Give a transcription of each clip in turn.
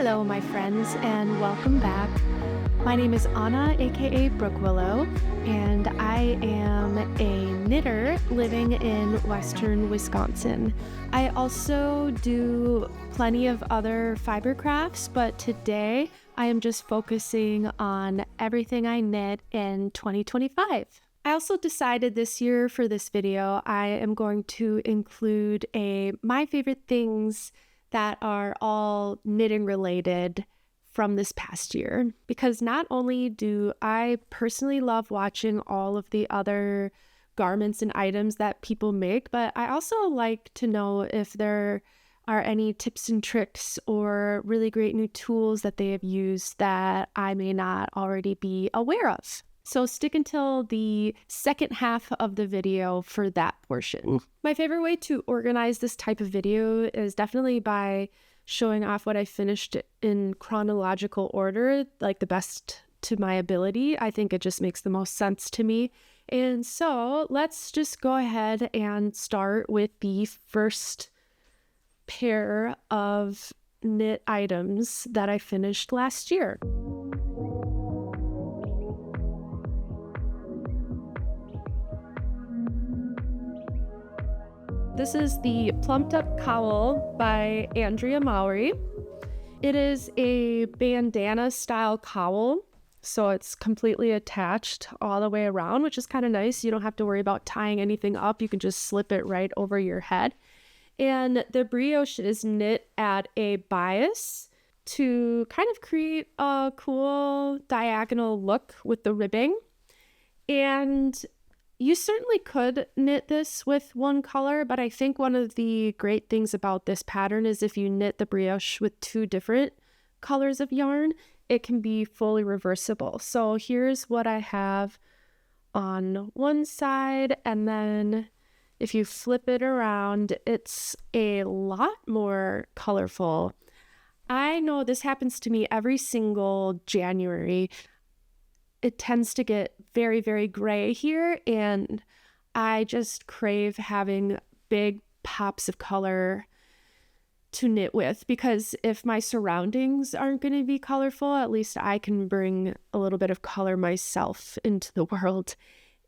Hello, my friends, and welcome back. My name is Anna, aka Brookwillow, and I am a knitter living in western Wisconsin. I also do plenty of other fiber crafts, but today I am just focusing on everything I knit in 2025. I also decided this year for this video, I am going to include my favorite things that are all knitting related from this past year, because not only do I personally love watching all of the other garments and items that people make, but I also like to know if there are any tips and tricks or really great new tools that they have used that I may not already be aware of. So stick until the second half of the video for that portion. My favorite way to organize this type of video is definitely by showing off what I finished in chronological order, like the best to my ability. I think it just makes the most sense to me. And so let's just go ahead and start with the first pair of knit items that I finished last year. This is the Plumped Up Cowl by Andrea Mowry. It is a bandana style cowl, so it's completely attached all the way around, which is kind of nice. You don't have to worry about tying anything up. You can just slip it right over your head. And the brioche is knit at a bias to kind of create a cool diagonal look with the ribbing. And you certainly could knit this with one color, but I think one of the great things about this pattern is if you knit the brioche with two different colors of yarn, it can be fully reversible. So here's what I have on one side, and then if you flip it around, it's a lot more colorful. I know this happens to me every single January. It tends to get very, very gray here, and I just crave having big pops of color to knit with, because if my surroundings aren't going to be colorful, at least I can bring a little bit of color myself into the world.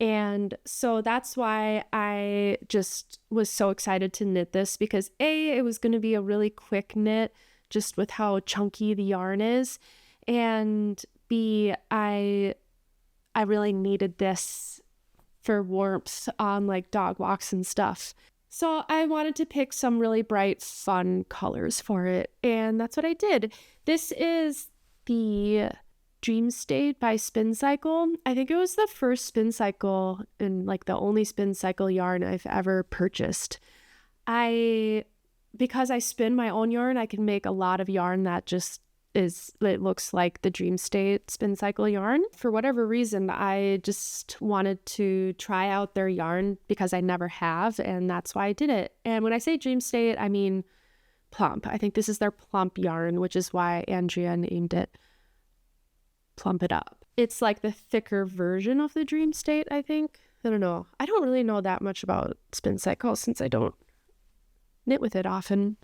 And so that's why I just was so excited to knit this, because A, it was going to be a really quick knit just with how chunky the yarn is, and B, I really needed this for warmth on like dog walks and stuff. So I wanted to pick some really bright, fun colors for it, and that's what I did. This is the Dream State by Spin Cycle. I think it was the first Spin Cycle and like the only Spin Cycle yarn I've ever purchased. Because I spin my own yarn, I can make a lot of yarn that it looks like the Dream State Spin Cycle yarn. For whatever reason, I just wanted to try out their yarn because I never have, and that's why I did it. And when I say Dream State, I mean plump. I think this is their plump yarn, which is why Andrea named it Plump It Up. It's like the thicker version of the Dream State, I think. I don't know. I don't really know that much about Spin Cycle since I don't knit with it often.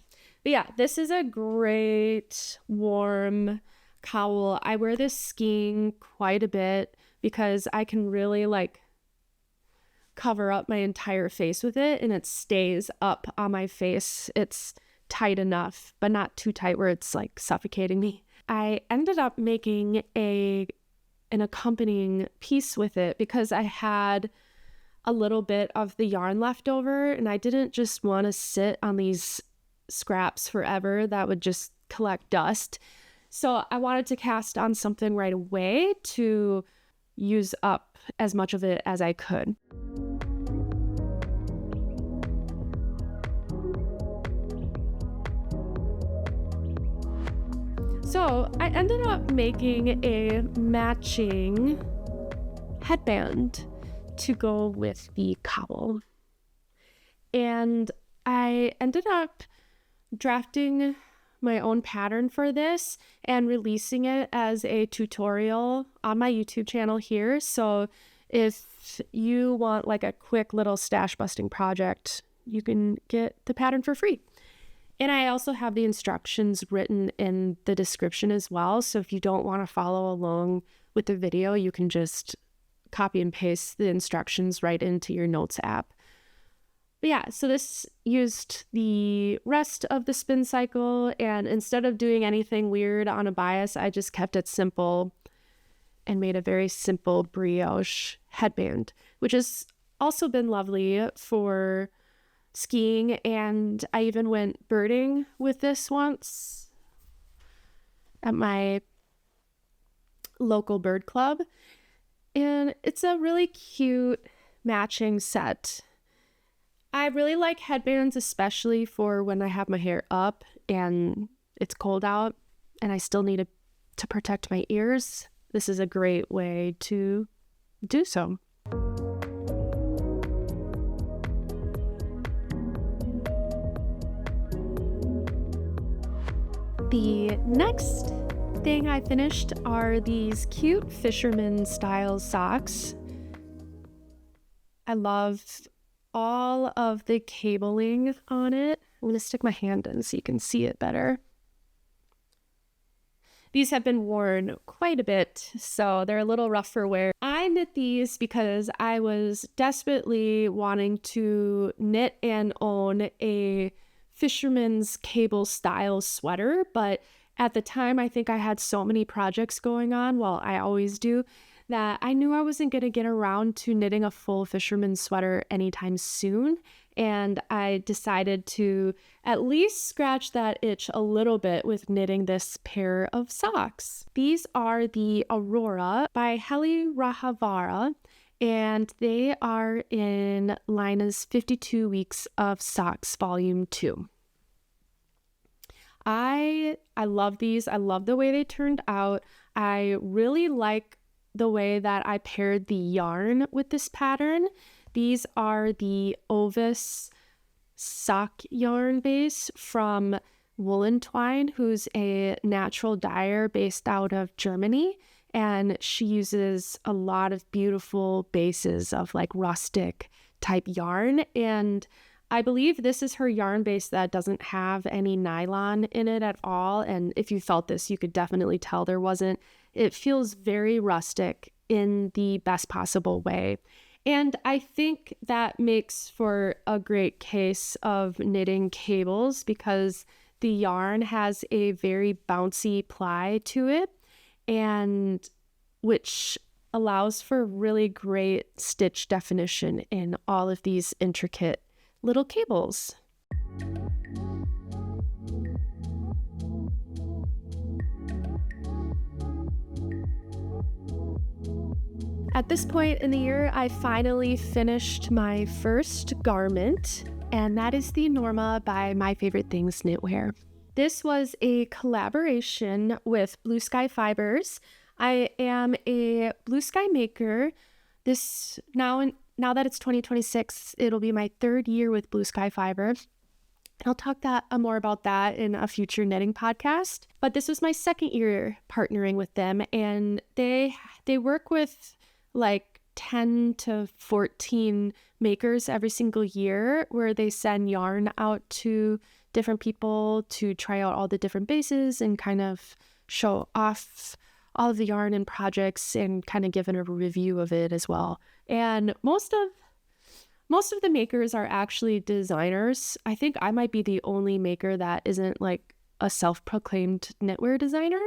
But yeah, this is a great warm cowl. I wear this skiing quite a bit because I can really like cover up my entire face with it, and it stays up on my face. It's tight enough, but not too tight where it's like suffocating me. I ended up making an accompanying piece with it because I had a little bit of the yarn left over, and I didn't just want to sit on these scraps forever. That would just collect dust. So I wanted to cast on something right away to use up as much of it as I could. So I ended up making a matching headband to go with the cowl. And I ended up drafting my own pattern for this and releasing it as a tutorial on my YouTube channel here. So if you want like a quick little stash busting project, you can get the pattern for free. And I also have the instructions written in the description as well. So if you don't want to follow along with the video, you can just copy and paste the instructions right into your notes app. But yeah, so this used the rest of the spin cycle, and instead of doing anything weird on a bias, I just kept it simple and made a very simple brioche headband, which has also been lovely for skiing. And I even went birding with this once at my local bird club, and it's a really cute matching set. I really like headbands, especially for when I have my hair up and it's cold out and I still need to protect my ears. This is a great way to do so. The next thing I finished are these cute fisherman style socks. I love all of the cabling on it. I'm going to stick my hand in so you can see it better. These have been worn quite a bit, so they're a little rough for wear. I knit these because I was desperately wanting to knit and own a fisherman's cable style sweater, but at the time I think I had so many projects going on, well, I always do, that I knew I wasn't going to get around to knitting a full fisherman's sweater anytime soon, and I decided to at least scratch that itch a little bit with knitting this pair of socks. These are the Aurora by Heli Rahavara, and they are in Lina's 52 Weeks of Socks Volume 2. I love these. I love the way they turned out. I really like the way that I paired the yarn with this pattern. These are the Ovis sock yarn base from Woolen Twine, who's a natural dyer based out of Germany. And she uses a lot of beautiful bases of like rustic type yarn. And I believe this is her yarn base that doesn't have any nylon in it at all. And if you felt this, you could definitely tell there wasn't. It feels very rustic in the best possible way. And I think that makes for a great case of knitting cables because the yarn has a very bouncy ply to it, and which allows for really great stitch definition in all of these intricate little cables. At this point in the year, I finally finished my first garment, and that is the Norma by My Favorite Things Knitwear. This was a collaboration with Blue Sky Fibers. I am a Blue Sky maker. This now that it's 2026, it'll be my third year with Blue Sky Fiber. I'll talk more about that in a future knitting podcast. But this was my second year partnering with them, and they work with like 10 to 14 makers every single year, where they send yarn out to different people to try out all the different bases and kind of show off all of the yarn and projects and kind of give a review of it as well. And most of the makers are actually designers. I think I might be the only maker that isn't like a self-proclaimed knitwear designer,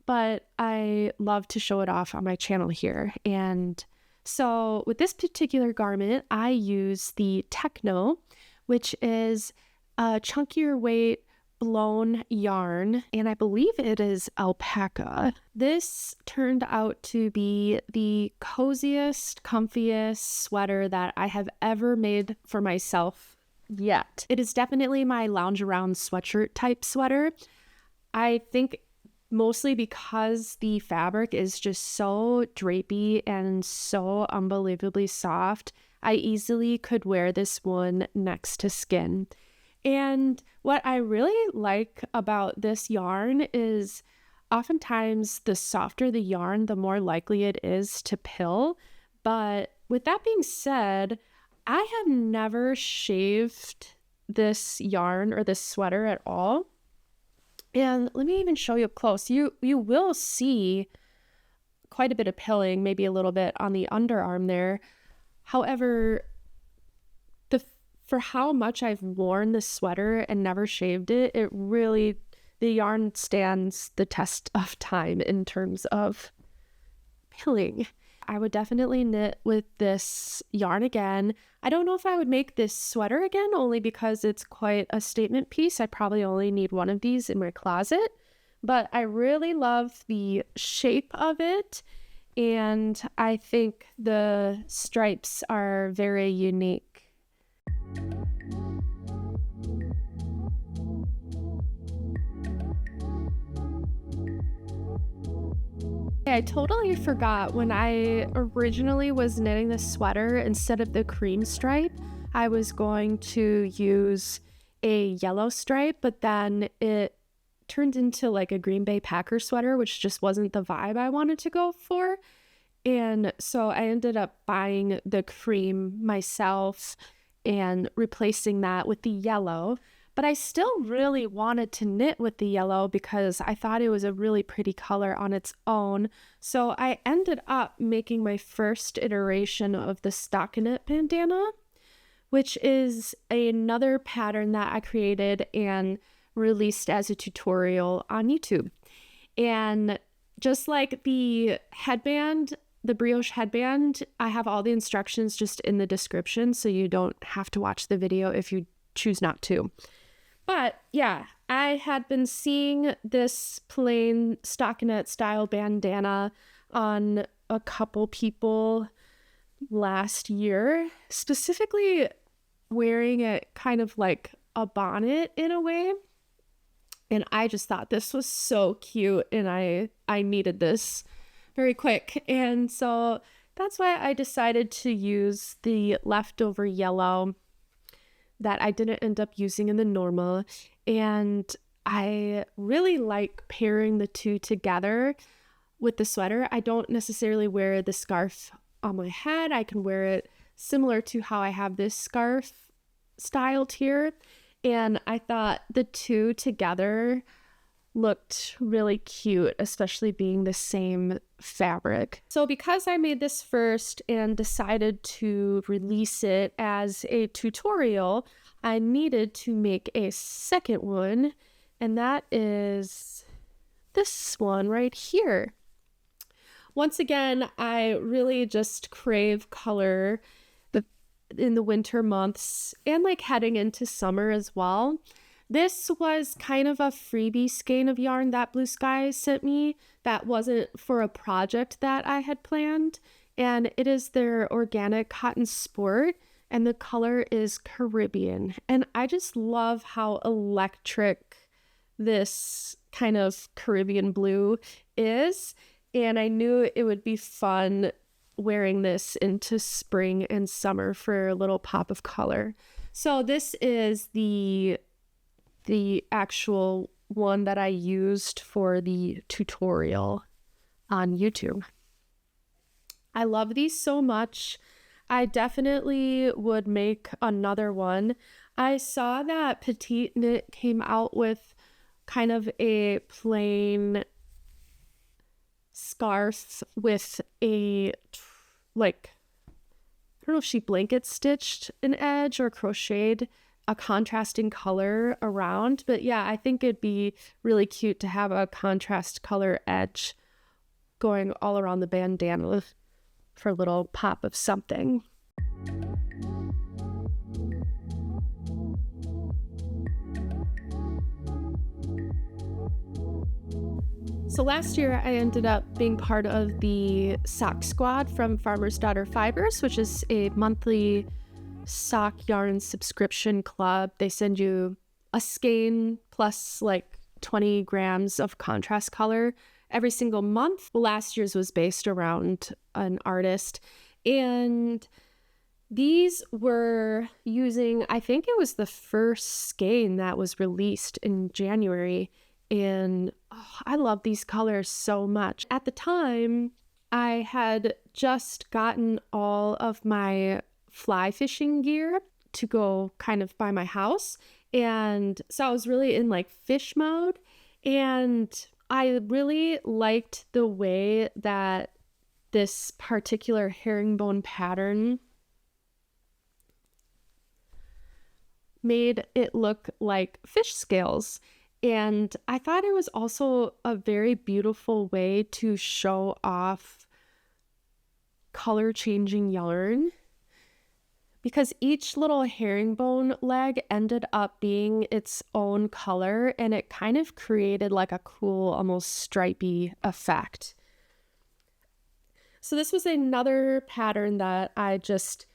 but I love to show it off on my channel here. And so with this particular garment, I use the Techno, which is a chunkier weight blown yarn, and I believe it is alpaca. This turned out to be the coziest, comfiest sweater that I have ever made for myself yet. It is definitely my lounge around sweatshirt type sweater. I think mostly because the fabric is just so drapey and so unbelievably soft, I easily could wear this one next to skin. And what I really like about this yarn is oftentimes the softer the yarn, the more likely it is to pill. But with that being said, I have never shaved this yarn or this sweater at all. And let me even show you up close. You will see quite a bit of pilling, maybe a little bit on the underarm there. However, for how much I've worn this sweater and never shaved it, the yarn stands the test of time in terms of pilling. I would definitely knit with this yarn again. I don't know if I would make this sweater again, only because it's quite a statement piece. I probably only need one of these in my closet, but I really love the shape of it, and I think the stripes are very unique. I totally forgot, when I originally was knitting this sweater, instead of the cream stripe, I was going to use a yellow stripe, but then it turned into like a Green Bay Packer sweater, which just wasn't the vibe I wanted to go for. And so I ended up buying the cream myself and replacing that with the yellow. But I still really wanted to knit with the yellow because I thought it was a really pretty color on its own. So I ended up making my first iteration of the Stockinette bandana, which is another pattern that I created and released as a tutorial on YouTube. And just like the headband, the brioche headband, I have all the instructions just in the description, so you don't have to watch the video if you choose not to. But yeah, I had been seeing this plain stockinette style bandana on a couple people last year, specifically wearing it kind of like a bonnet in a way. And I just thought this was so cute, and I needed this very quick. And so that's why I decided to use the leftover yellow that I didn't end up using in the Norma. And I really like pairing the two together with the sweater. I don't necessarily wear the scarf on my head. I can wear it similar to how I have this scarf styled here. And I thought the two together looked really cute, especially being the same fabric. So because I made this first and decided to release it as a tutorial, I needed to make a second one, and that is this one right here. Once again, I really just crave color in the winter months and like heading into summer as well. This was kind of a freebie skein of yarn that Blue Sky sent me that wasn't for a project that I had planned, and it is their organic cotton sport, and the color is Caribbean. And I just love how electric this kind of Caribbean blue is, and I knew it would be fun wearing this into spring and summer for a little pop of color. So this is the actual one that I used for the tutorial on YouTube. I love these so much. I definitely would make another one. I saw that Petite Knit came out with kind of a plain scarf with a, like, I don't know if she blanket stitched an edge or crocheted a contrasting color around, but yeah, I think it'd be really cute to have a contrast color edge going all around the bandana for a little pop of something. So last year I ended up being part of the sock squad from Farmer's Daughter Fibers, which is a monthly sock yarn subscription club. They send you a skein plus like 20 grams of contrast color every single month. Well, last year's was based around an artist, and these were using, I think it was the first skein that was released in January, and I love these colors so much. At the time, I had just gotten all of my fly fishing gear to go kind of by my house. And so I was really in like fish mode. And I really liked the way that this particular herringbone pattern made it look like fish scales. And I thought it was also a very beautiful way to show off color changing yarn, because each little herringbone leg ended up being its own color, and it kind of created like a cool, almost stripy effect. So this was another pattern that I just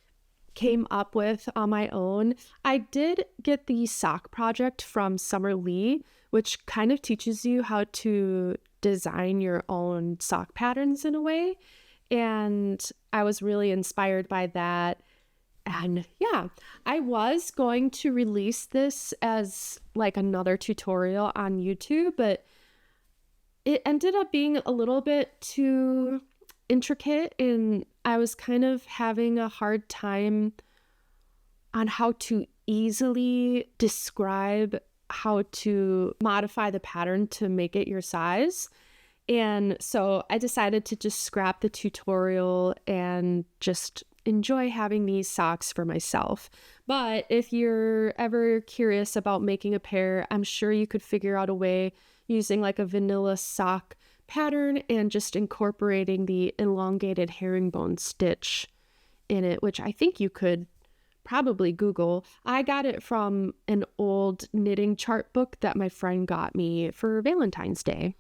came up with on my own. I did get the sock project from Summer Lee, which kind of teaches you how to design your own sock patterns in a way. And I was really inspired by that. And yeah, I was going to release this as like another tutorial on YouTube, but it ended up being a little bit too intricate, and I was kind of having a hard time on how to easily describe how to modify the pattern to make it your size. And so I decided to just scrap the tutorial and just enjoy having these socks for myself. But if you're ever curious about making a pair, I'm sure you could figure out a way using like a vanilla sock pattern and just incorporating the elongated herringbone stitch in it, which I think you could probably Google. I got it from an old knitting chart book that my friend got me for Valentine's Day.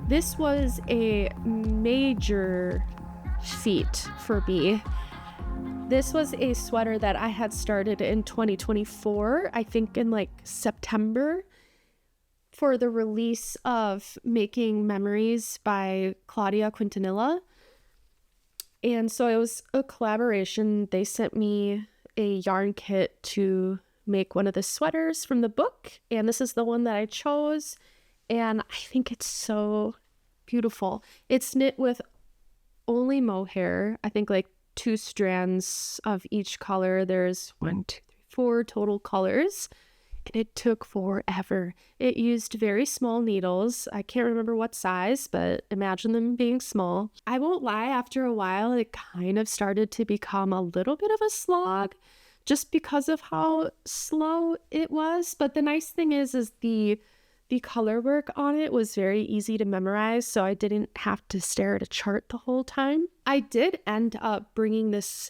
This was a major feat for me. This was a sweater that I had started in 2024, I think in like September, for the release of Making Memories by Claudia Quintanilla. And so it was a collaboration. They sent me a yarn kit to make one of the sweaters from the book, and this is the one that I chose. And I think it's so beautiful. It's knit with only mohair. I think like 2 strands of each color. There's 1, 2, 3, 4 total colors. And it took forever. It used very small needles. I can't remember what size, but imagine them being small. I won't lie, after a while, it kind of started to become a little bit of a slog just because of how slow it was. But the nice thing is the color work on it was very easy to memorize, so I didn't have to stare at a chart the whole time. I did end up bringing this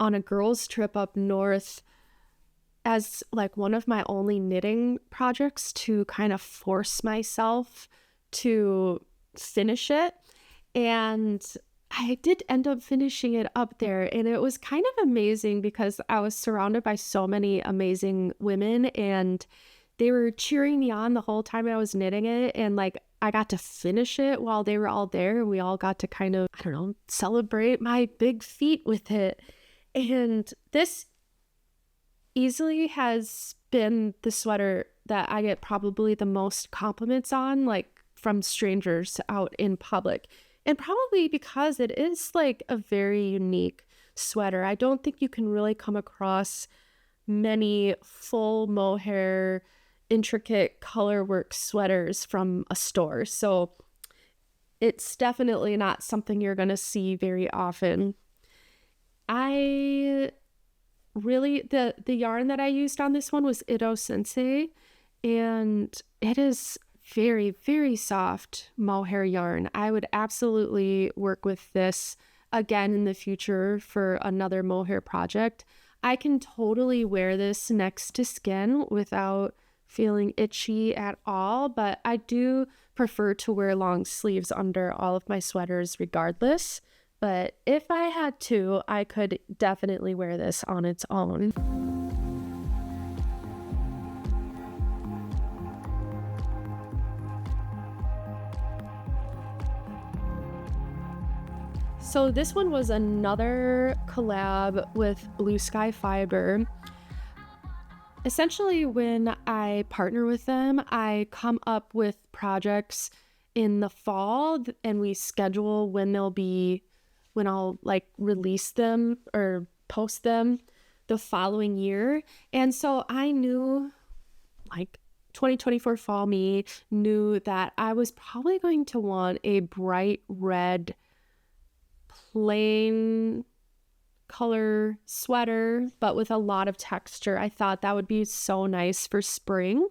on a girls' trip up north as like one of my only knitting projects to kind of force myself to finish it. And I did end up finishing it up there, and it was kind of amazing because I was surrounded by so many amazing women, and they were cheering me on the whole time I was knitting it. And like, I got to finish it while they were all there. We all got to kind of, I don't know, celebrate my big feat with it. And this easily has been the sweater that I get probably the most compliments on, like from strangers out in public. And probably because it is like a very unique sweater. I don't think you can really come across many full mohair, intricate color work sweaters from a store. So it's definitely not something you're going to see very often. I really, the yarn that I used on this one was Ito Sensei, and it is very, very soft mohair yarn. I would absolutely work with this again in the future for another mohair project. I can totally wear this next to skin without feeling itchy at all, but I do prefer to wear long sleeves under all of my sweaters regardless. But if I had to, I could definitely wear this on its own. So this one was another collab with Blue Sky Fiber. Essentially, when I partner with them, I come up with projects in the fall and we schedule when I'll like release them or post them the following year. And so I knew, like, 2024 fall me knew that I was probably going to want a bright red plain color sweater, but with a lot of texture. I thought that would be so nice for spring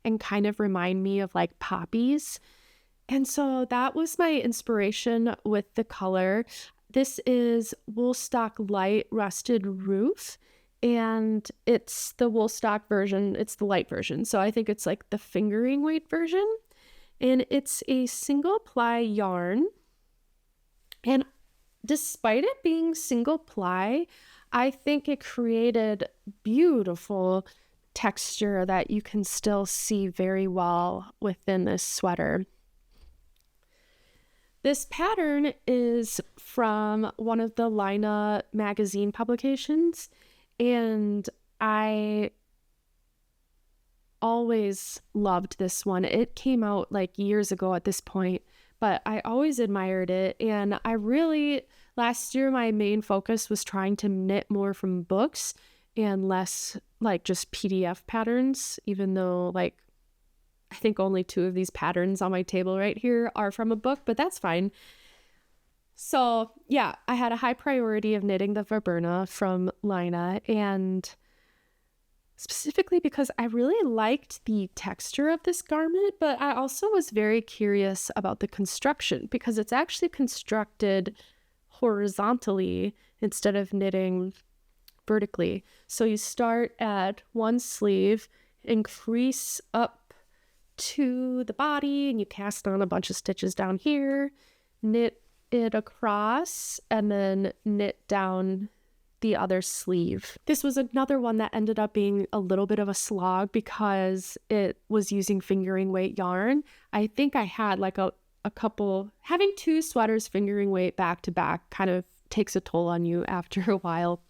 and kind of remind me of like poppies. And so that was my inspiration with the color. This is Woolstock Light Rusted Roof, and it's the Woolstock version. It's the light version. So I think it's like the fingering weight version. And it's a single ply yarn. And despite it being single ply, I think it created beautiful texture that you can still see very well within this sweater. This pattern is from one of the Lina magazine publications, and I always loved this one. It came out like years ago at this point, but I always admired it. And last year, my main focus was trying to knit more from books and less like just PDF patterns, even though like I think only 2 of these patterns on my table right here are from a book, but that's fine. So yeah, I had a high priority of knitting the Viburna from Lina, and specifically because I really liked the texture of this garment, but I also was very curious about the construction because it's actually constructed horizontally instead of knitting vertically. So you start at one sleeve, increase up to the body, and you cast on a bunch of stitches down here, knit it across, and then knit down the other sleeve. This was another one that ended up being a little bit of a slog because it was using fingering weight yarn. I think I had like a couple, having 2 sweaters fingering weight back to back kind of takes a toll on you after a while.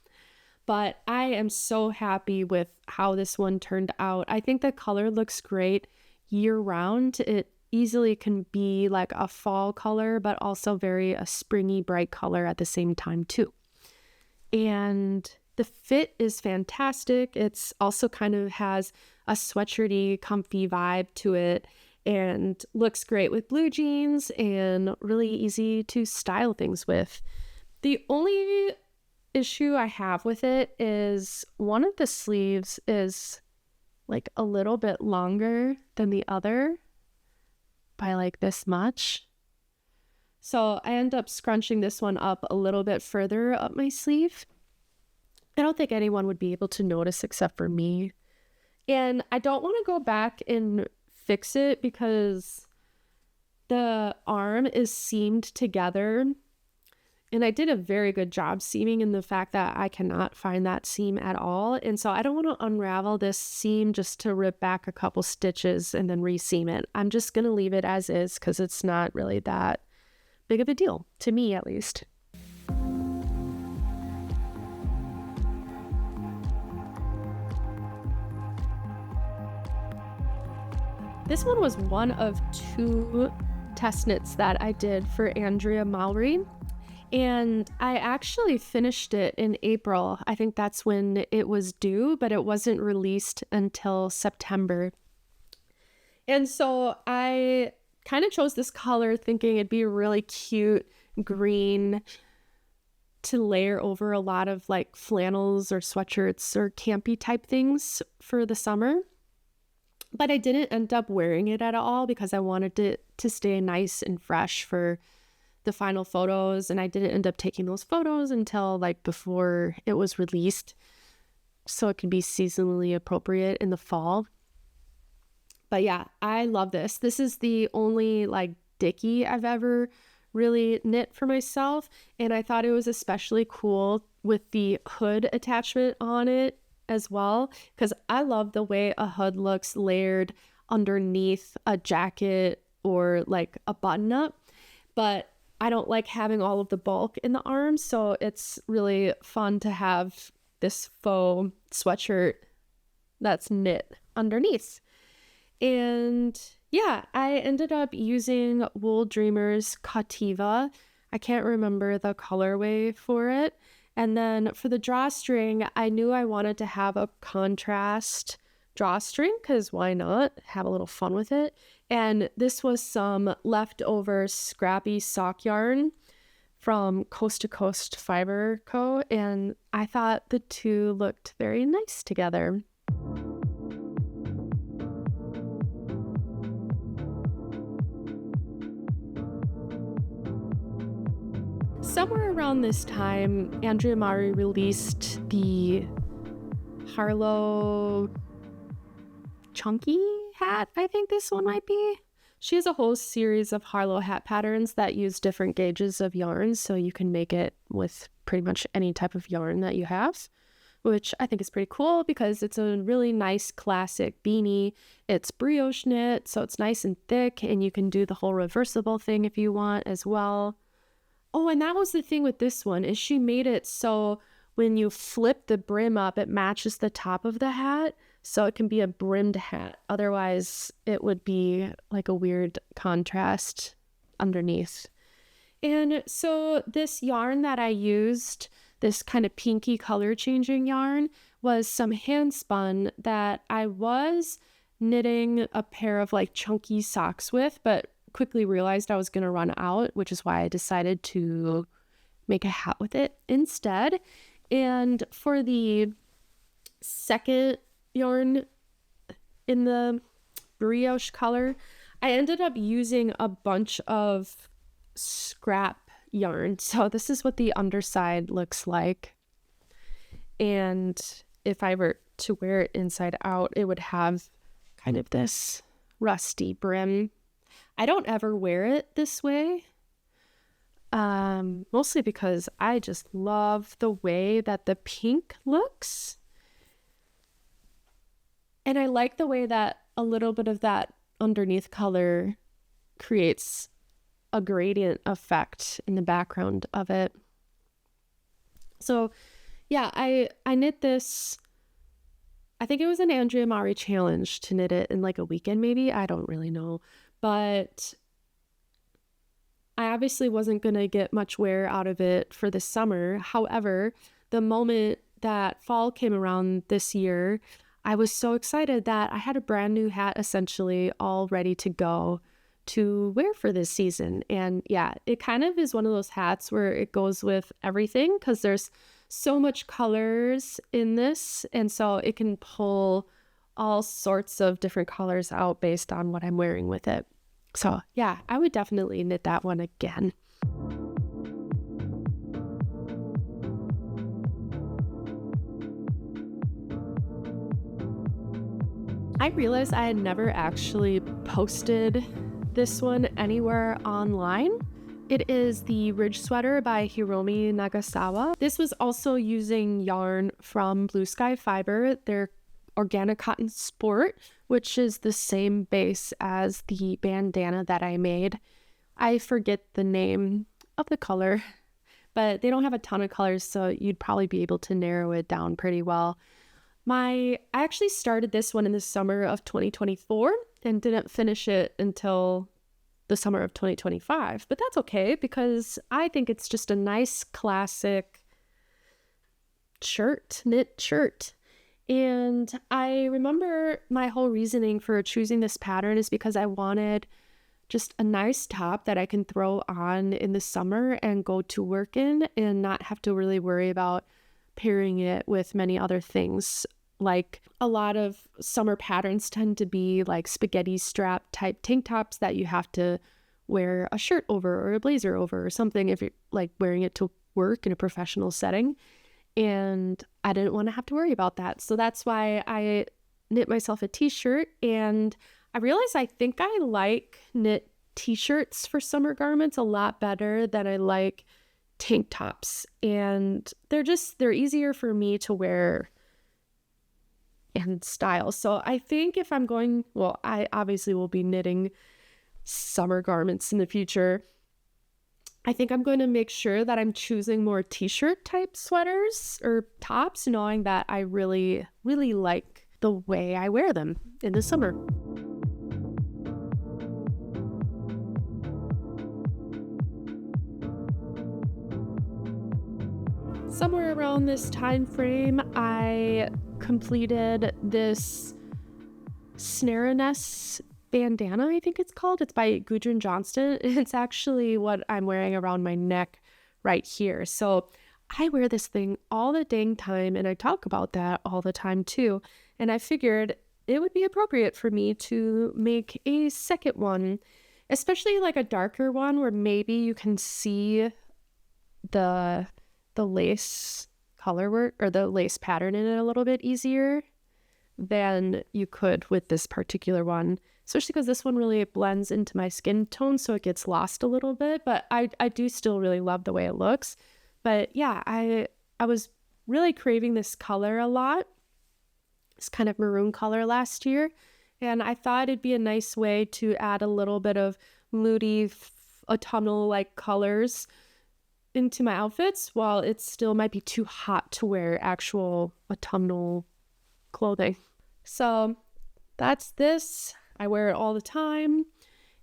But I am so happy with how this one turned out. I think the color looks great year round. It easily can be like a fall color, but also a springy, bright color at the same time too. And the fit is fantastic. It's also kind of has a sweatshirty, comfy vibe to it and looks great with blue jeans and really easy to style things with. The only issue I have with it is one of the sleeves is like a little bit longer than the other by like this much. So I end up scrunching this one up a little bit further up my sleeve. I don't think anyone would be able to notice except for me. And I don't want to go back and fix it because the arm is seamed together. And I did a very good job seaming in the fact that I cannot find that seam at all. And so I don't want to unravel this seam just to rip back a couple stitches and then re-seam it. I'm just going to leave it as is because it's not really that big of a deal, to me at least. This one was one of 2 test knits that I did for Andrea Mowry. And I actually finished it in April. I think that's when it was due, but it wasn't released until September. And so I kind of chose this color thinking it'd be a really cute green to layer over a lot of like flannels or sweatshirts or campy type things for the summer. But I didn't end up wearing it at all because I wanted it to stay nice and fresh for the final photos, and I didn't end up taking those photos until like before it was released so it could be seasonally appropriate in the fall. But yeah, I love this. This is the only like dickie I've ever really knit for myself, and I thought it was especially cool with the hood attachment on it as well because I love the way a hood looks layered underneath a jacket or like a button up, but I don't like having all of the bulk in the arms, so it's really fun to have this faux sweatshirt that's knit underneath. And yeah, I ended up using Wool Dreamers Cativa. I can't remember the colorway for it. And then for the drawstring, I knew I wanted to have a contrast drawstring because why not have a little fun with it. And this was some leftover scrappy sock yarn from Coast to Coast Fiber Co. And I thought the two looked very nice together. Somewhere around this time, Andrea Mari released the Harlow chunky hat, I think this one might be. She has a whole series of Harlow hat patterns that use different gauges of yarn, so you can make it with pretty much any type of yarn that you have, which I think is pretty cool because it's a really nice classic beanie. It's brioche knit, so it's nice and thick, and you can do the whole reversible thing if you want as well. Oh, and that was the thing with this one, is she made it so when you flip the brim up, it matches the top of the hat, so it can be a brimmed hat. Otherwise, it would be like a weird contrast underneath. And so this yarn that I used, this kind of pinky color changing yarn, was some hand spun that I was knitting a pair of like chunky socks with, but quickly realized I was going to run out, which is why I decided to make a hat with it instead. And for the second yarn in the brioche color, I ended up using a bunch of scrap yarn. So this is what the underside looks like. And if I were to wear it inside out, it would have kind of this rusty brim. I don't ever wear it this way, mostly because I just love the way that the pink looks. And I like the way that a little bit of that underneath color creates a gradient effect in the background of it. So yeah, I knit this. I think it was an Andrea Mari challenge to knit it in like a weekend maybe. I don't really know. But I obviously wasn't going to get much wear out of it for the summer. However, the moment that fall came around this year, I was so excited that I had a brand new hat essentially all ready to go to wear for this season. And yeah, it kind of is one of those hats where it goes with everything because there's so much colors in this. And so it can pull all sorts of different colors out based on what I'm wearing with it. So yeah, I would definitely knit that one again. I realized I had never actually posted this one anywhere online. It is the Ridge Sweater by Hiromi Nagasawa. This was also using yarn from Blue Sky Fiber, their organic cotton sport, which is the same base as the bandana that I made. I forget the name of the color, but they don't have a ton of colors, so you'd probably be able to narrow it down pretty well. I actually started this one in the summer of 2024 and didn't finish it until the summer of 2025, but that's okay because I think it's just a nice classic knit shirt. And I remember my whole reasoning for choosing this pattern is because I wanted just a nice top that I can throw on in the summer and go to work in and not have to really worry about pairing it with many other things. Like a lot of summer patterns tend to be like spaghetti strap type tank tops that you have to wear a shirt over or a blazer over or something if you're like wearing it to work in a professional setting. And I didn't want to have to worry about that. So that's why I knit myself a t-shirt. And I realized I think I like knit t-shirts for summer garments a lot better than I like tank tops. And they're easier for me to wear and style. So I think if I'm going, well, I obviously will be knitting summer garments in the future. I think I'm going to make sure that I'm choosing more t-shirt type sweaters or tops, knowing that I really, really like the way I wear them in the summer. Somewhere around this time frame, I completed this Snaraness bandana, I think it's called. It's by Gudrun Johnston. It's actually what I'm wearing around my neck right here. So I wear this thing all the dang time, and I talk about that all the time too. And I figured it would be appropriate for me to make a second one, especially like a darker one where maybe you can see the lace color work or the lace pattern in it a little bit easier than you could with this particular one, especially because this one really blends into my skin tone, so it gets lost a little bit, but I do still really love the way it looks. But yeah, I was really craving this color a lot, this kind of maroon color last year, and I thought it'd be a nice way to add a little bit of moody autumnal like colors into my outfits while it still might be too hot to wear actual autumnal clothing. So that's this. I wear it all the time,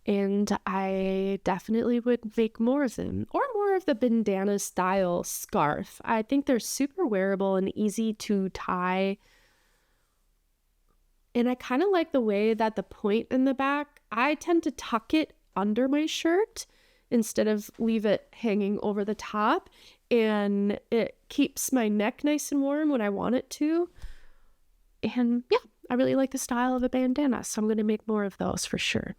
and I definitely would make more of them, or more of the bandana style scarf. I think they're super wearable and easy to tie, and I kind of like the way that the point in the back, I tend to tuck it under my shirt instead of leave it hanging over the top, and it keeps my neck nice and warm when I want it to. And yeah, I really like the style of a bandana, so I'm going to make more of those for sure.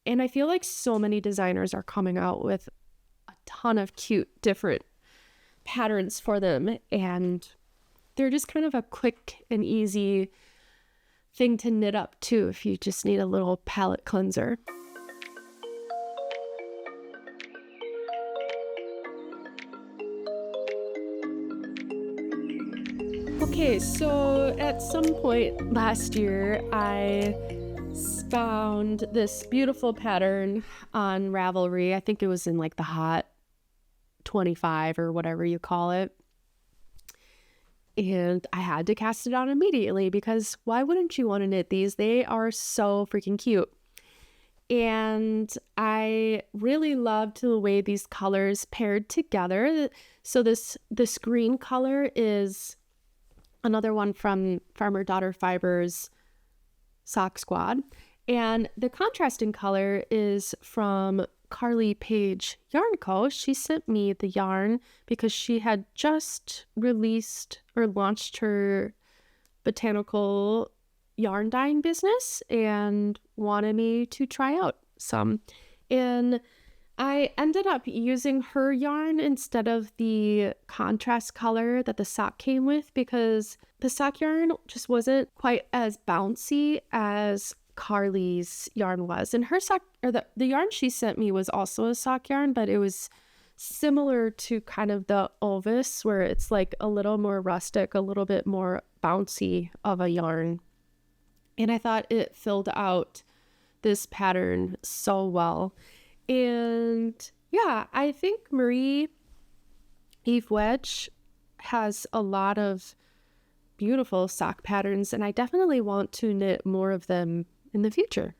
And I feel like so many designers are coming out with a ton of cute different patterns for them, and they're just kind of a quick and easy thing to knit up too if you just need a little palette cleanser. Okay, so at some point last year, I found this beautiful pattern on Ravelry. I think it was in like the Hot 25 or whatever you call it. And I had to cast it on immediately because why wouldn't you want to knit these? They are so freaking cute. And I really loved the way these colors paired together. So this green color is another one from Farmer Daughter Fibers Sock Squad. And the contrasting color is from Carly Page Yarn Co. She sent me the yarn because she had just released or launched her botanical yarn dyeing business and wanted me to try out some. And I ended up using her yarn instead of the contrast color that the sock came with because the sock yarn just wasn't quite as bouncy as Carly's yarn was. And her sock, or the yarn she sent me was also a sock yarn, but it was similar to kind of the Ovis, where it's like a little more rustic, a little bit more bouncy of a yarn. And I thought it filled out this pattern so well. And yeah, I think Marie Eve Wedge has a lot of beautiful sock patterns, and I definitely want to knit more of them in the future.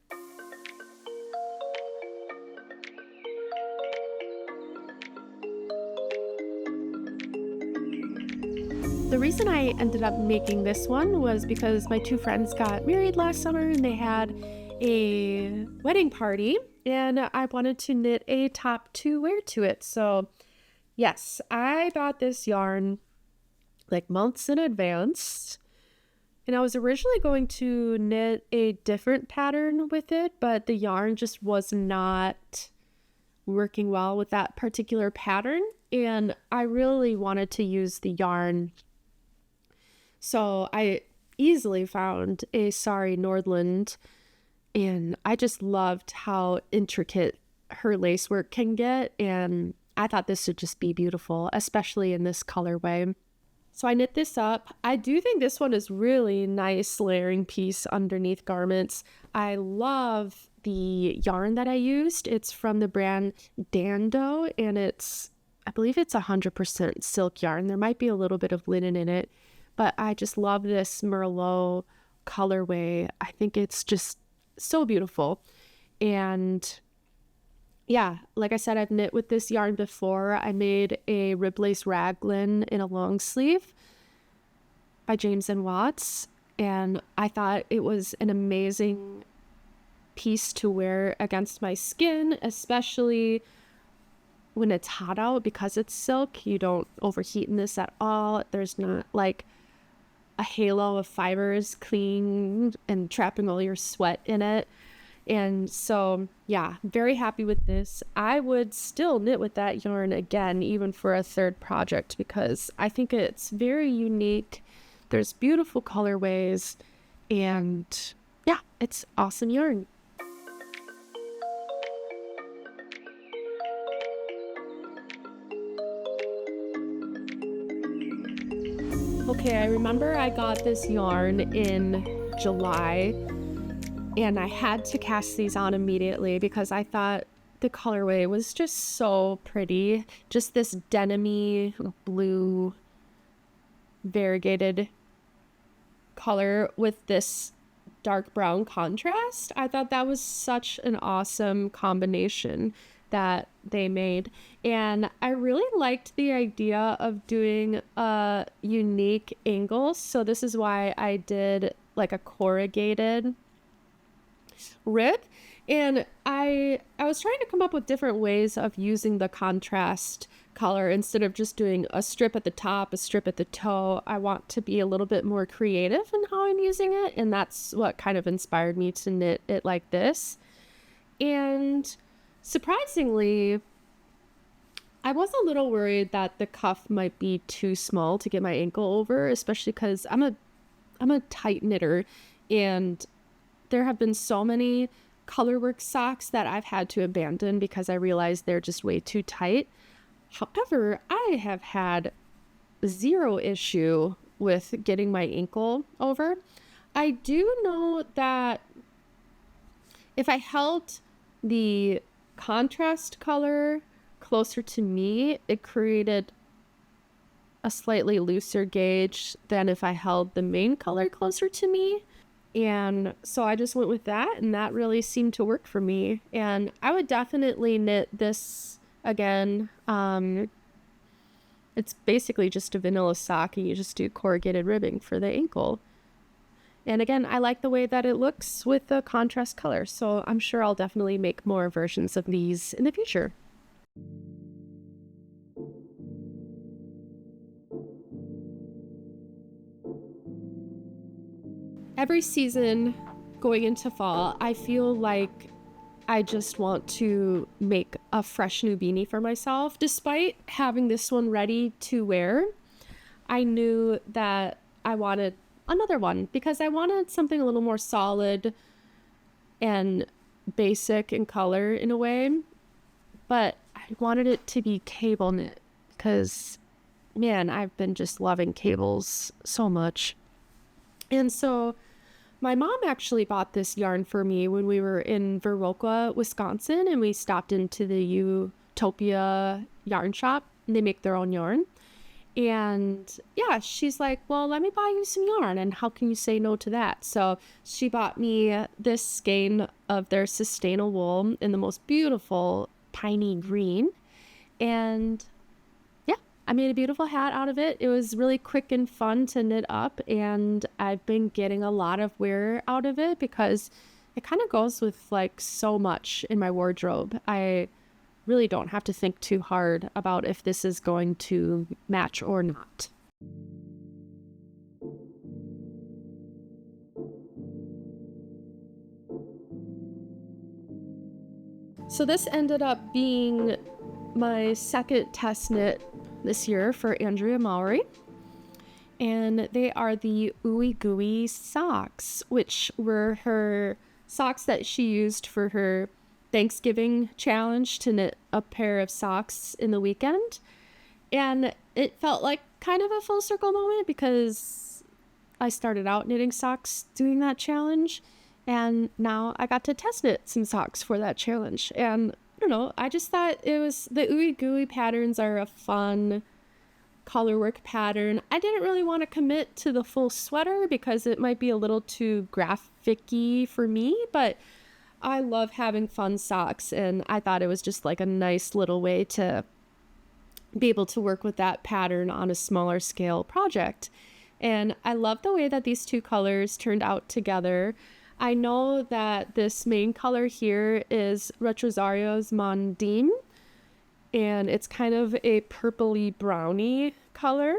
The reason I ended up making this one was because my two friends got married last summer and they had a wedding party, and I wanted to knit a top to wear to it. So yes, I bought this yarn like months in advance, and I was originally going to knit a different pattern with it, but the yarn just was not working well with that particular pattern, and I really wanted to use the yarn. So I easily found a Sari Nordland, and I just loved how intricate her lace work can get, and I thought this would just be beautiful, especially in this colorway. So I knit this up. I do think this one is really nice layering piece underneath garments. I love the yarn that I used. It's from the brand Dando, and I believe it's 100% silk yarn. There might be a little bit of linen in it, but I just love this Merlot colorway. I think it's just so beautiful. And yeah, like I said, I've knit with this yarn before. I made a rib lace raglan in a long sleeve by James and Watts, and I thought it was an amazing piece to wear against my skin, especially when it's hot out. Because it's silk, you don't overheat in this at all. There's not like a halo of fibers clinging and trapping all your sweat in it. And so yeah, very happy with this. I would still knit with that yarn again, even for a third project, because I think it's very unique. There's beautiful colorways, and yeah, it's awesome yarn. Okay, I remember I got this yarn in July, and I had to cast these on immediately because I thought the colorway was just so pretty. Just this denim-y blue variegated color with this dark brown contrast. I thought that was such an awesome combination that they made, and I really liked the idea of doing a unique angle. So this is why I did like a corrugated rib, and I was trying to come up with different ways of using the contrast color. Instead of just doing a strip at the top, a strip at the toe, I want to be a little bit more creative in how I'm using it, and that's what kind of inspired me to knit it like this. And surprisingly, I was a little worried that the cuff might be too small to get my ankle over, especially because I'm a tight knitter, and there have been so many colorwork socks that I've had to abandon because I realized they're just way too tight. However, I have had zero issue with getting my ankle over. I do know that if I held the contrast color closer to me, it created a slightly looser gauge than if I held the main color closer to me. And so I just went with that, and that really seemed to work for me. And I would definitely knit this again. It's basically just a vanilla sock, and you just do corrugated ribbing for the ankle. And again, I like the way that it looks with the contrast color, so I'm sure I'll definitely make more versions of these in the future. Every season going into fall, I feel like I just want to make a fresh new beanie for myself. Despite having this one ready to wear, I knew that I wanted another one because I wanted something a little more solid and basic in color in a way, but I wanted it to be cable knit because, man, I've been just loving cables so much. And so my mom actually bought this yarn for me when we were in Viburna, Wisconsin, and we stopped into the Utopia yarn shop, and they make their own yarn. And yeah, she's like, well, let me buy you some yarn, and how can you say no to that? So she bought me this skein of their sustainable wool in the most beautiful piney green, and yeah, I made a beautiful hat out of it. It was really quick and fun to knit up, and I've been getting a lot of wear out of it because it kind of goes with like so much in my wardrobe. I really don't have to think too hard about if this is going to match or not. So this ended up being my second test knit this year for Andrea Mowry, and they are the Ooey Gooey socks, which were her socks that she used for her Thanksgiving challenge to knit a pair of socks in the weekend. And it felt like kind of a full circle moment because I started out knitting socks doing that challenge, and now I got to test knit some socks for that challenge. And I don't know, I just thought it was, the Ooey Gooey patterns are a fun colorwork pattern. I didn't really want to commit to the full sweater because it might be a little too graphic-y for me, but I love having fun socks, and I thought it was just like a nice little way to be able to work with that pattern on a smaller scale project. And I love the way that these two colors turned out together. I know that this main color here is Retrosario's Mondim, and it's kind of a purpley browny color.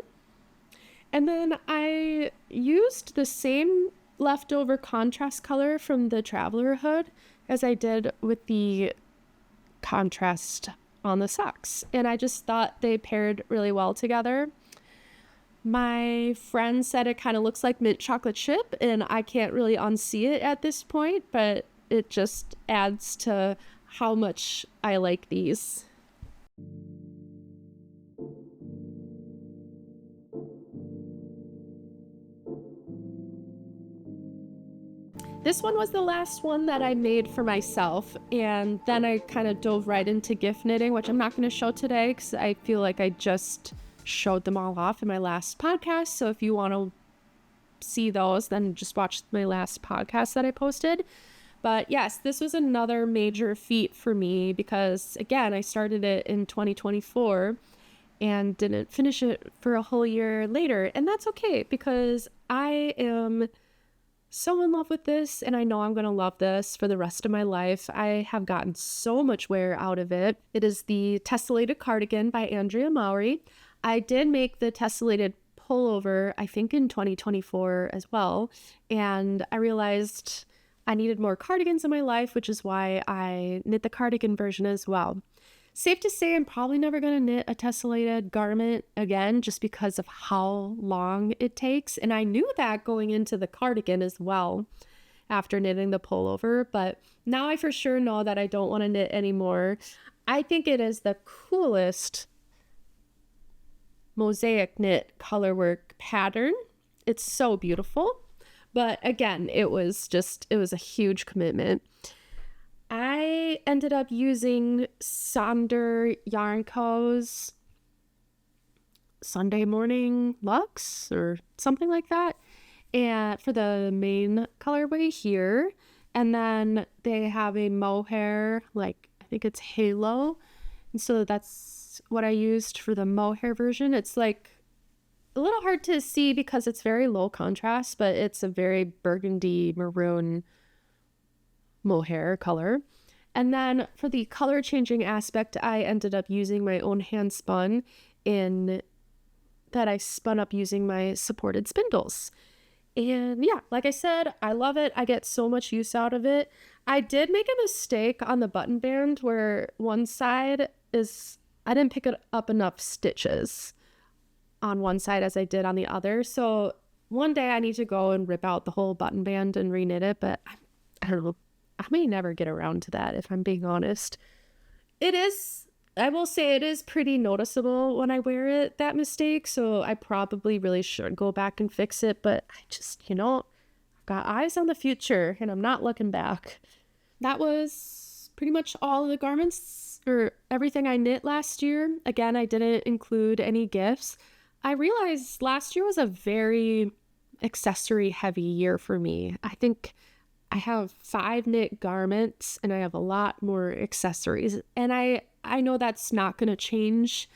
And then I used the same leftover contrast color from the Traveler hood as I did with the contrast on the socks, and I just thought they paired really well together. My friend said it kind of looks like mint chocolate chip, and I can't really unsee it at this point, but it just adds to how much I like these. This one was the last one that I made for myself, and then I kind of dove right into gift knitting, which I'm not going to show today because I feel like I just showed them all off in my last podcast. So if you want to see those, then just watch my last podcast that I posted. But yes, this was another major feat for me because, again, I started it in 2024 and didn't finish it for a whole year later. And that's okay because I am so in love with this, and I know I'm going to love this for the rest of my life. I have gotten so much wear out of it. It is the Tessellated cardigan by Andrea Mowry. I did make the Tessellated pullover, I think in 2024 as well, and I realized I needed more cardigans in my life, which is why I knit the cardigan version as well. Safe to say I'm probably never going to knit a tessellated garment again just because of how long it takes. And I knew that going into the cardigan as well after knitting the pullover, but now I for sure know that I don't want to knit anymore. I think it is the coolest mosaic knit colorwork pattern. It's so beautiful. But again, it was a huge commitment. I ended up using Sonder Yarn Co.'s Sunday Morning Luxe or something like that, and for the main colorway here. And then they have a mohair, like I think it's Halo, and so that's what I used for the mohair version. It's like a little hard to see because it's very low contrast, but it's a very burgundy maroon mohair color. And then for the color changing aspect, I ended up using my own hand spun in that I spun up using my supported spindles. And yeah, like I said, I love it. I get so much use out of it. I did make a mistake on the button band where one side is, I didn't pick up enough stitches on one side as I did on the other. So one day I need to go and rip out the whole button band and reknit it, but I don't know. I may never get around to that if I'm being honest. I will say it is pretty noticeable when I wear it, that mistake, so I probably really should go back and fix it, but I just, I've got eyes on the future and I'm not looking back. That was pretty much all of the garments or everything I knit last year. Again, I didn't include any gifts. I realized last year was a very accessory heavy year for me. I think I have 5 knit garments and I have a lot more accessories. And I know that's not going to change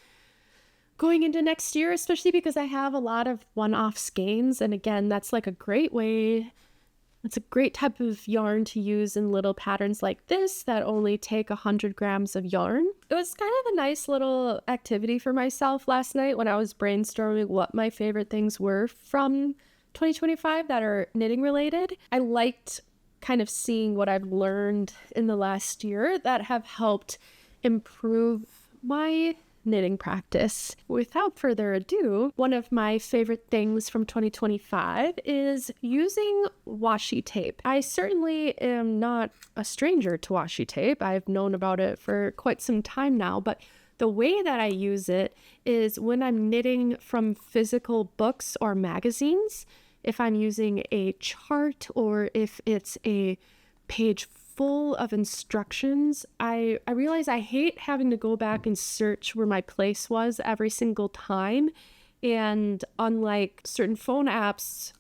going into next year, especially because I have a lot of one-off skeins. And again, that's like a great way. It's a great type of yarn to use in little patterns like this that only take 100 grams of yarn. It was kind of a nice little activity for myself last night when I was brainstorming what my favorite things were from 2025 that are knitting related. I liked kind of seeing what I've learned in the last year that have helped improve my knitting practice. Without further ado, one of my favorite things from 2025 is using washi tape. I certainly am not a stranger to washi tape. I've known about it for quite some time now, but the way that I use it is when I'm knitting from physical books or magazines. If I'm using a chart or if it's a page full of instructions, I realize I hate having to go back and search where my place was every single time. And unlike certain phone apps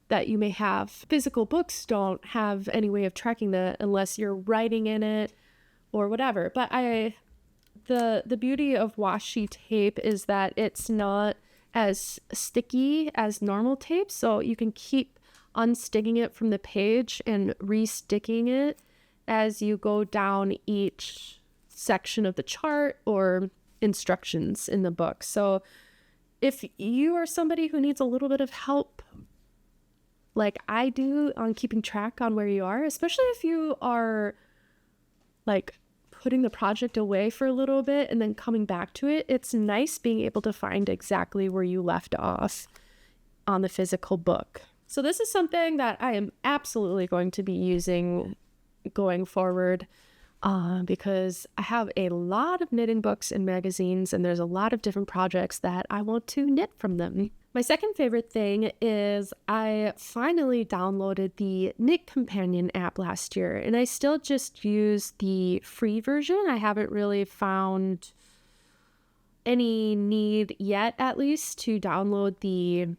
that you may have, physical books don't have any way of tracking that unless you're writing in it or whatever. But the beauty of washi tape is that it's not as sticky as normal tape, so you can keep unsticking it from the page and re-sticking it as you go down each section of the chart or instructions in the book. So if you are somebody who needs a little bit of help like I do on keeping track on where you are, especially if you are like putting the project away for a little bit and then coming back to it, it's nice being able to find exactly where you left off on the physical book. So this is something that I am absolutely going to be using going forward because I have a lot of knitting books and magazines, and there's a lot of different projects that I want to knit from them. My second favorite thing is I finally downloaded the Knit Companion app last year, and I still just use the free version. I haven't really found any need yet, at least, to download the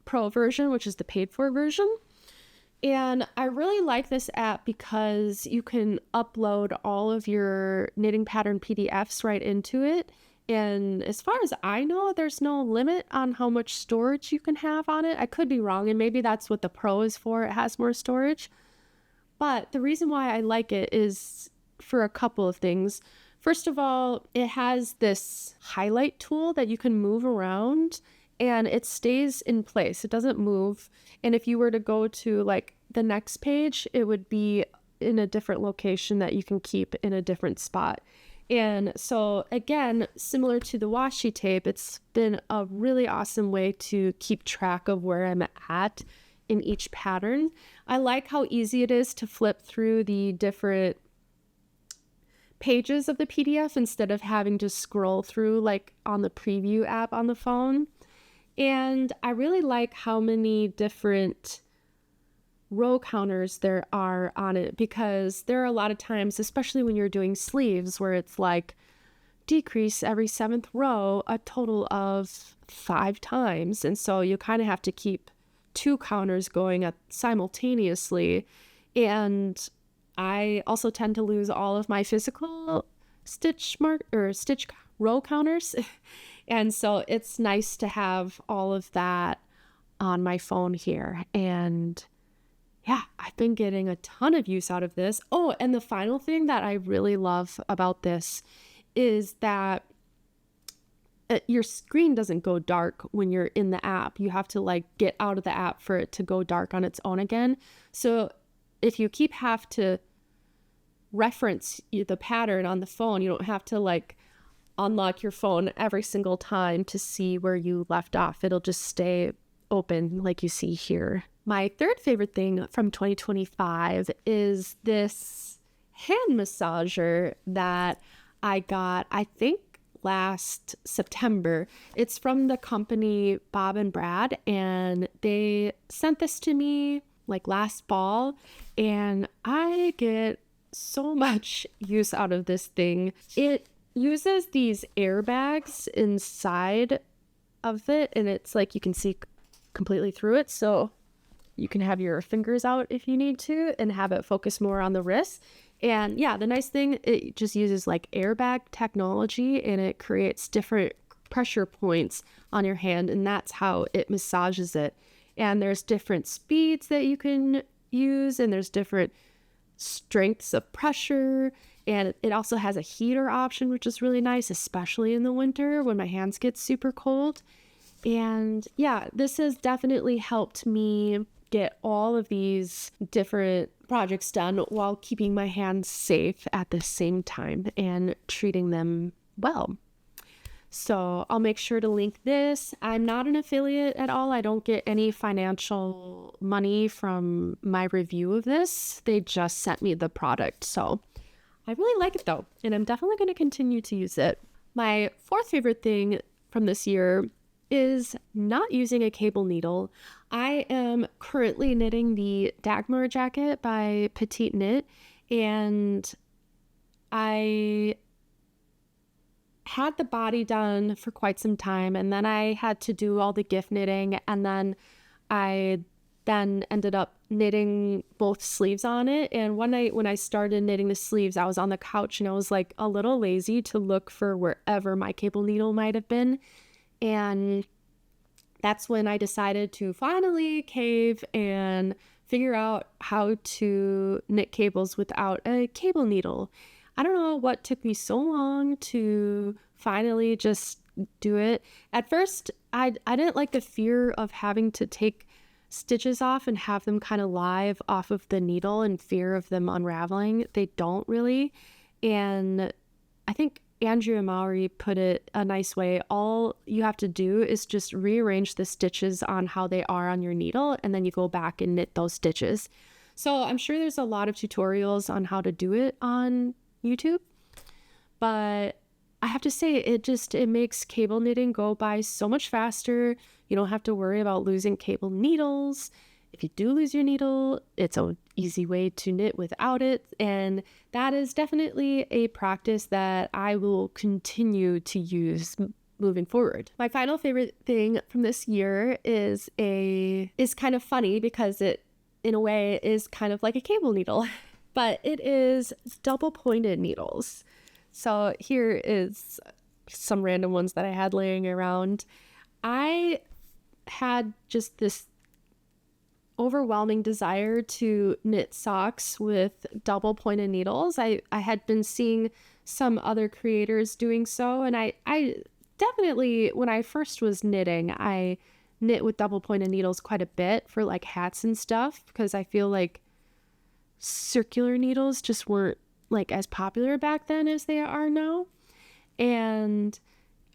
pro version, which is the paid for version. And I really like this app because you can upload all of your knitting pattern PDFs right into it. And as far as I know, there's no limit on how much storage you can have on it. I could be wrong, and maybe that's what the Pro is for. It has more storage. But the reason why I like it is for a couple of things. First of all, it has this highlight tool that you can move around, and it stays in place. It doesn't move. And if you were to go to like the next page, it would be in a different location that you can keep in a different spot. And so again, similar to the washi tape, it's been a really awesome way to keep track of where I'm at in each pattern. I like how easy it is to flip through the different pages of the PDF instead of having to scroll through like on the preview app on the phone. And I really like how many different row counters there are on it, because there are a lot of times, especially when you're doing sleeves, where it's like decrease every 7th row a total of 5 times. And so you kind of have to keep 2 counters going simultaneously. And I also tend to lose all of my physical stitch row counters. And so it's nice to have all of that on my phone here. And yeah, I've been getting a ton of use out of this. Oh, and the final thing that I really love about this is that your screen doesn't go dark when you're in the app. You have to like get out of the app for it to go dark on its own again. So if you have to reference the pattern on the phone, you don't have to like unlock your phone every single time to see where you left off. It'll just stay open like you see here. My third favorite thing from 2025 is this hand massager that I got, I think, last September. It's from the company Bob and Brad, and they sent this to me like last fall, and I get so much use out of this thing. It uses these airbags inside of it, and it's like you can see completely through it, so you can have your fingers out if you need to and have it focus more on the wrist. And yeah, the nice thing, it just uses like airbag technology, and it creates different pressure points on your hand, and that's how it massages it. And there's different speeds that you can use, and there's different strengths of pressure, and it also has a heater option, which is really nice, especially in the winter when my hands get super cold. And yeah, this has definitely helped me get all of these different projects done while keeping my hands safe at the same time and treating them well. So I'll make sure to link this. I'm not an affiliate at all. I don't get any financial money from my review of this. They just sent me the product. So I really like it though, and I'm definitely going to continue to use it. My fourth favorite thing from this year is not using a cable needle. I am currently knitting the Dagmar jacket by Petite Knit, and I had the body done for quite some time, and then I had to do all the gift knitting, and then I ended up knitting both sleeves on it. And one night when I started knitting the sleeves, I was on the couch and I was like a little lazy to look for wherever my cable needle might have been. And that's when I decided to finally cave and figure out how to knit cables without a cable needle. I don't know what took me so long to finally just do it. At first, I didn't like the fear of having to take stitches off and have them kind of live off of the needle and fear of them unraveling. They don't really. And I think Andrea Mowry put it a nice way. All you have to do is just rearrange the stitches on how they are on your needle, and then you go back and knit those stitches. So I'm sure there's a lot of tutorials on how to do it on YouTube, but I have to say it makes cable knitting go by so much faster. You don't have to worry about losing cable needles. If you do lose your needle, it's an easy way to knit without it. And that is definitely a practice that I will continue to use moving forward. My final favorite thing from this year is kind of funny because it, in a way, is kind of like a cable needle, but it is double pointed needles. So here is some random ones that I had laying around. I had just this overwhelming desire to knit socks with double pointed needles. I had been seeing some other creators doing so, and I definitely, when I first was knitting, I knit with double pointed needles quite a bit for like hats and stuff, because I feel like circular needles just weren't like as popular back then as they are now. And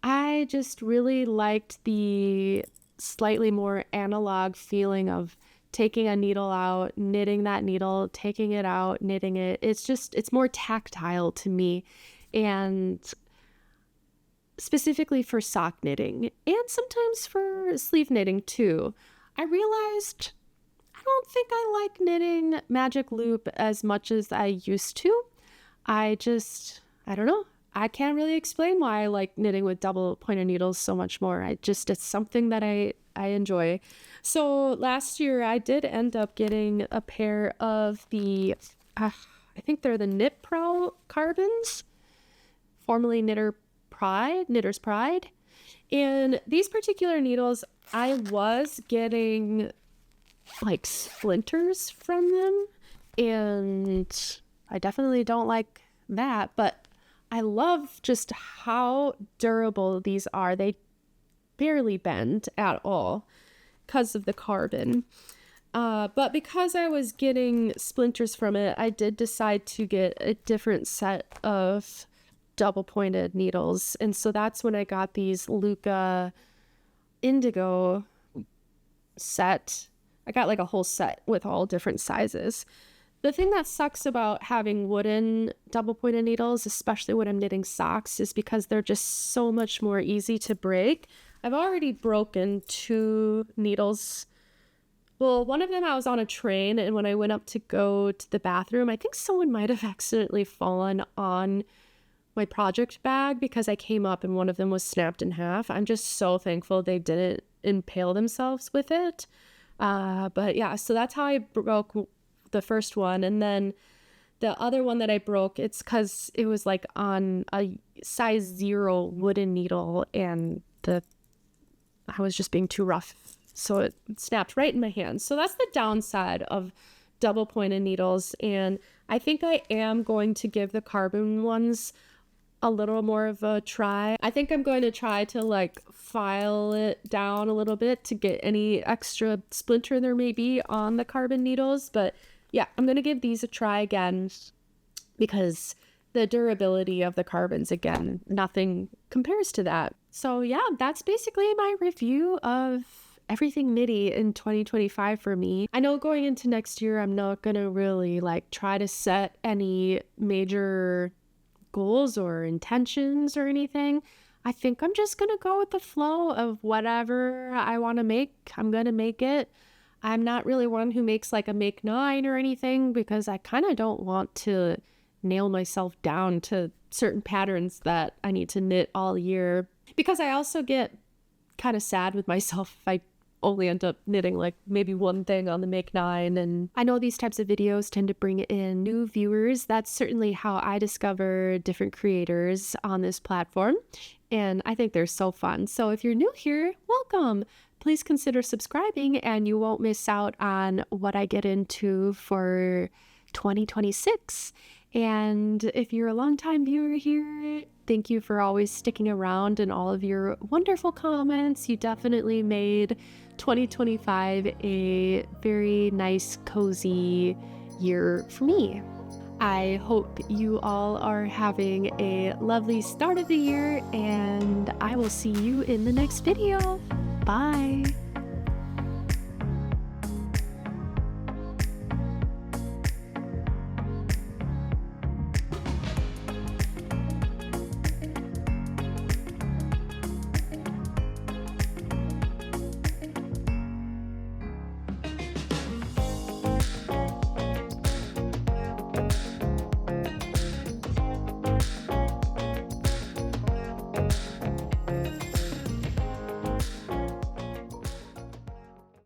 I just really liked the slightly more analog feeling of taking a needle out, knitting that needle, taking it out, knitting it. It's more tactile to me, and specifically for sock knitting and sometimes for sleeve knitting too. I realized I don't think I like knitting magic loop as much as I used to. I don't know. I can't really explain why I like knitting with double pointed needles so much more. It's something that I enjoy. So last year I did end up getting a pair of the, I think they're the Knit Prowl carbons, formerly Knitter's Pride. And these particular needles, I was getting like splinters from them, and I definitely don't like that, but I love just how durable these are. They barely bend at all because of the carbon. But because I was getting splinters from it, I did decide to get a different set of double pointed needles. And so that's when I got these Luca Indigo set. I got like a whole set with all different sizes. The thing that sucks about having wooden double pointed needles, especially when I'm knitting socks, is because they're just so much more easy to break. I've already broken 2 needles. Well, one of them I was on a train, and when I went up to go to the bathroom, I think someone might have accidentally fallen on my project bag because I came up and one of them was snapped in half. I'm just so thankful they didn't impale themselves with it. But yeah, so that's how I broke the first one. And then the other one that I broke, it's because it was like on a size 0 wooden needle, and I was just being too rough, so it snapped right in my hand. So that's the downside of double pointed needles, and I think I am going to give the carbon ones a little more of a try. I think I'm going to try to like file it down a little bit to get any extra splinter there may be on the carbon needles, but yeah, I'm going to give these a try again because the durability of the carbons, again, nothing compares to that. So yeah, that's basically my review of everything knitty in 2025 for me. I know going into next year, I'm not going to really like try to set any major goals or intentions or anything. I think I'm just going to go with the flow of whatever I want to make. I'm going to make it. I'm not really one who makes like a make 9 or anything because I kind of don't want to nail myself down to certain patterns that I need to knit all year, because I also get kind of sad with myself if I only end up knitting like maybe one thing on the Make 9. And I know these types of videos tend to bring in new viewers. That's certainly how I discover different creators on this platform, and I think they're so fun. So if you're new here, welcome. Please consider subscribing and you won't miss out on what I get into for 2026. And if you're a longtime viewer here, thank you for always sticking around and all of your wonderful comments. You definitely made 2025 a very nice, cozy year for me. I hope you all are having a lovely start of the year, and I will see you in the next video. Bye.